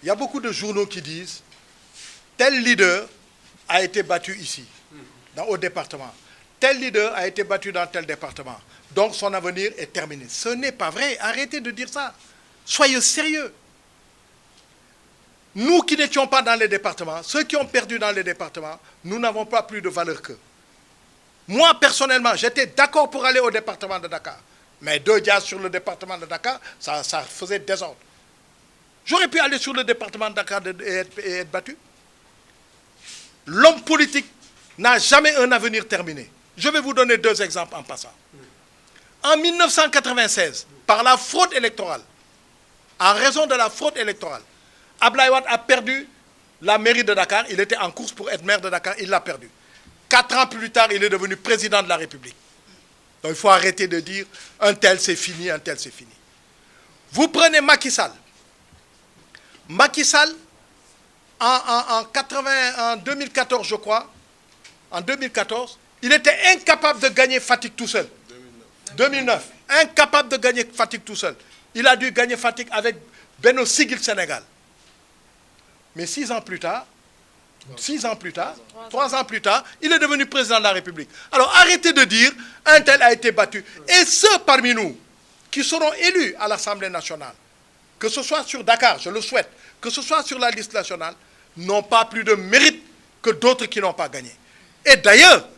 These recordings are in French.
il y a beaucoup de journaux qui disent tel leader a été battu ici, au département. Tel leader a été battu dans tel département. Donc son avenir est terminé. Ce n'est pas vrai. Arrêtez de dire ça. Soyez sérieux. Nous qui n'étions pas dans les départements, ceux qui ont perdu dans les départements, nous n'avons pas plus de valeur qu'eux. Moi, personnellement, j'étais d'accord pour aller au département de Dakar. Mais 2 dias sur le département de Dakar, ça faisait désordre. J'aurais pu aller sur le département de Dakar et être battu. L'homme politique n'a jamais un avenir terminé. Je vais vous donner 2 exemples en passant. En 1996, par la fraude électorale, en raison de la fraude électorale, Abdoulaye Wade a perdu la mairie de Dakar. Il était en course pour être maire de Dakar, il l'a perdu. 4 ans plus tard, il est devenu président de la République. Donc il faut arrêter de dire un tel c'est fini, un tel c'est fini. Vous prenez Macky Sall. Macky Sall, en 2014, je crois, en 2014, il était incapable de gagner Fatick tout seul. 2009. Incapable de gagner Fatick tout seul. Il a dû gagner Fatick avec Benno Siggil Sénégal. Mais 6 ans plus tard, 3 ans plus tard, il est devenu président de la République. Alors arrêtez de dire un tel a été battu. Et ceux parmi nous qui seront élus à l'Assemblée nationale, que ce soit sur Dakar, je le souhaite, que ce soit sur la liste nationale, n'ont pas plus de mérite que d'autres qui n'ont pas gagné. Et d'ailleurs,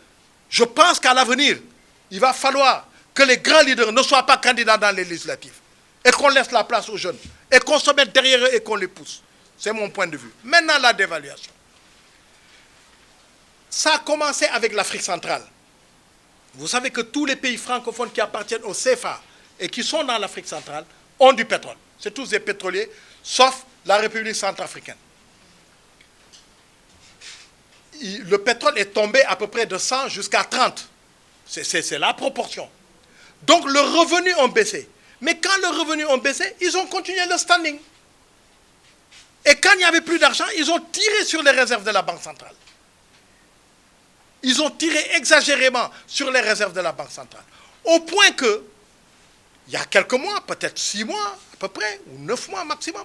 je pense qu'à l'avenir, il va falloir que les grands leaders ne soient pas candidats dans les législatives et qu'on laisse la place aux jeunes et qu'on se mette derrière eux et qu'on les pousse. C'est mon point de vue. Maintenant, la dévaluation. Ça a commencé avec l'Afrique centrale. Vous savez que tous les pays francophones qui appartiennent au CFA et qui sont dans l'Afrique centrale ont du pétrole. C'est tous des pétroliers, sauf la République centrafricaine. Le pétrole est tombé à peu près de 100 jusqu'à 30. C'est la proportion. Donc, leurs revenus ont baissé. Mais quand leurs revenus ont baissé, ils ont continué le standing. Et quand il n'y avait plus d'argent, ils ont tiré sur les réserves de la Banque centrale. Ils ont tiré exagérément sur les réserves de la Banque centrale. Au point que, il y a quelques mois, peut-être 6 mois à peu près, ou 9 mois maximum,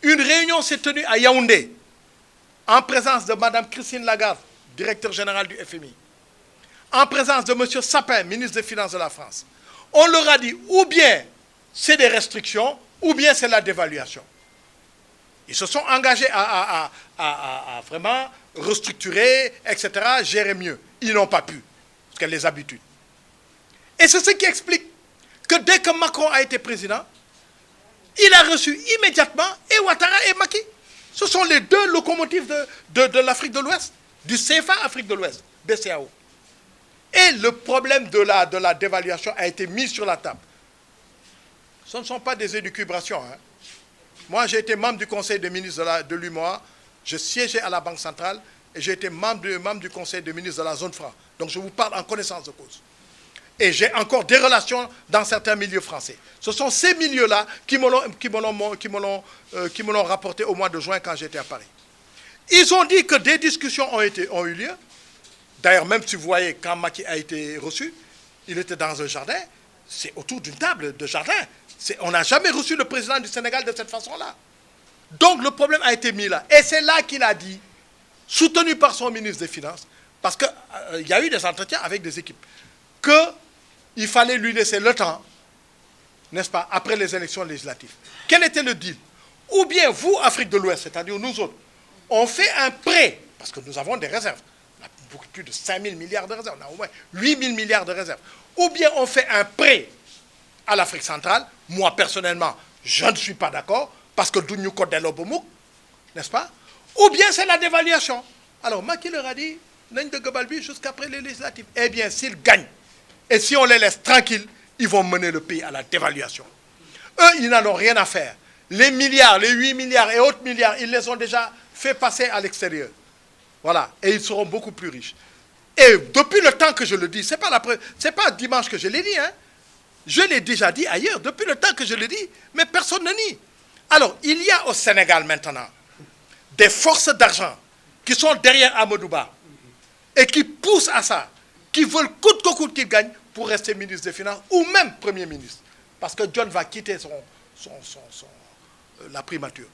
une réunion s'est tenue à Yaoundé, en présence de Mme Christine Lagarde, directeur général du FMI, en présence de M. Sapin, ministre des Finances de la France. On leur a dit, ou bien c'est des restrictions, ou bien c'est la dévaluation. Ils se sont engagés à vraiment restructurer, etc., gérer mieux. Ils n'ont pas pu, parce que les habitudes. Et c'est ce qui explique que dès que Macron a été président, il a reçu immédiatement et Ouattara et Macky. Ce sont les 2 locomotives de l'Afrique de l'Ouest, du CFA Afrique de l'Ouest, BCAO. Et le problème de la dévaluation a été mis sur la table. Ce ne sont pas des élucubrations. Hein. Moi, j'ai été membre du conseil des ministres de l'UMOA, je siégeais à la Banque centrale et j'ai été membre du conseil des ministres de la zone franc. Donc je vous parle en connaissance de cause. Et j'ai encore des relations dans certains milieux français. Ce sont ces milieux-là qui me l'ont rapporté au mois de juin quand j'étais à Paris. Ils ont dit que des discussions ont eu lieu. D'ailleurs, même si vous voyez, quand Macky a été reçu, il était dans un jardin. C'est autour d'une table de jardin. On n'a jamais reçu le président du Sénégal de cette façon-là. Donc le problème a été mis là. Et c'est là qu'il a dit, soutenu par son ministre des Finances, parce qu'il y a eu des entretiens avec des équipes, qu'il fallait lui laisser le temps, n'est-ce pas, après les élections législatives. Quel était le deal? Ou bien vous, Afrique de l'Ouest, c'est-à-dire nous autres, on fait un prêt, parce que nous avons des réserves. On a beaucoup plus de 5 000 milliards de réserves, on a au moins 8 000 milliards de réserves. Ou bien on fait un prêt à l'Afrique centrale. Moi, personnellement, je ne suis pas d'accord, parce que nous code l'Obomouk, n'est-ce pas? Ou bien c'est la dévaluation. Alors, Macky leur a dit, nañ de Gabalbi jusqu'après les législatives. Eh bien, s'ils gagnent, et si on les laisse tranquilles, ils vont mener le pays à la dévaluation. Eux, ils n'en ont rien à faire. Les milliards, les 8 milliards et autres milliards, ils les ont déjà fait passer à l'extérieur. Voilà. Et ils seront beaucoup plus riches. Et depuis le temps que je le dis, c'est pas dimanche que je l'ai dit, hein. Je l'ai déjà dit ailleurs, depuis le temps que je le dis, mais personne ne nie. Alors, il y a au Sénégal maintenant des forces d'argent qui sont derrière Amadouba et qui poussent à ça, qui veulent coûte que coûte qu'il gagne pour rester ministre des Finances ou même Premier ministre. Parce que John va quitter la primature.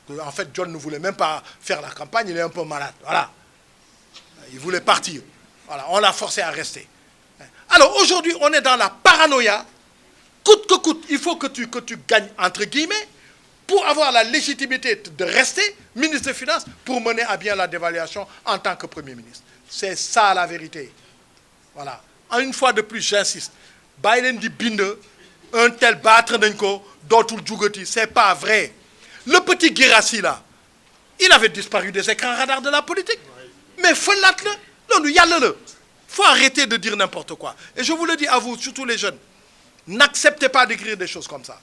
En fait, John ne voulait même pas faire la campagne, il est un peu malade. Voilà. Il voulait partir. Voilà, on l'a forcé à rester. Alors aujourd'hui, on est dans la paranoïa. Coûte que coûte, il faut que tu gagnes, entre guillemets, pour avoir la légitimité de rester ministre des Finances, pour mener à bien la dévaluation en tant que Premier ministre. C'est ça la vérité. Voilà. Une fois de plus, j'insiste. Biden dit binde, un tel battre n'enko, d'autres djougoti. C'est pas vrai. Le petit Guérassi là, il avait disparu des écrans radars de la politique. Mais il faut arrêter de dire n'importe quoi. Et je vous le dis à vous, surtout les jeunes, n'acceptez pas d'écrire des choses comme ça.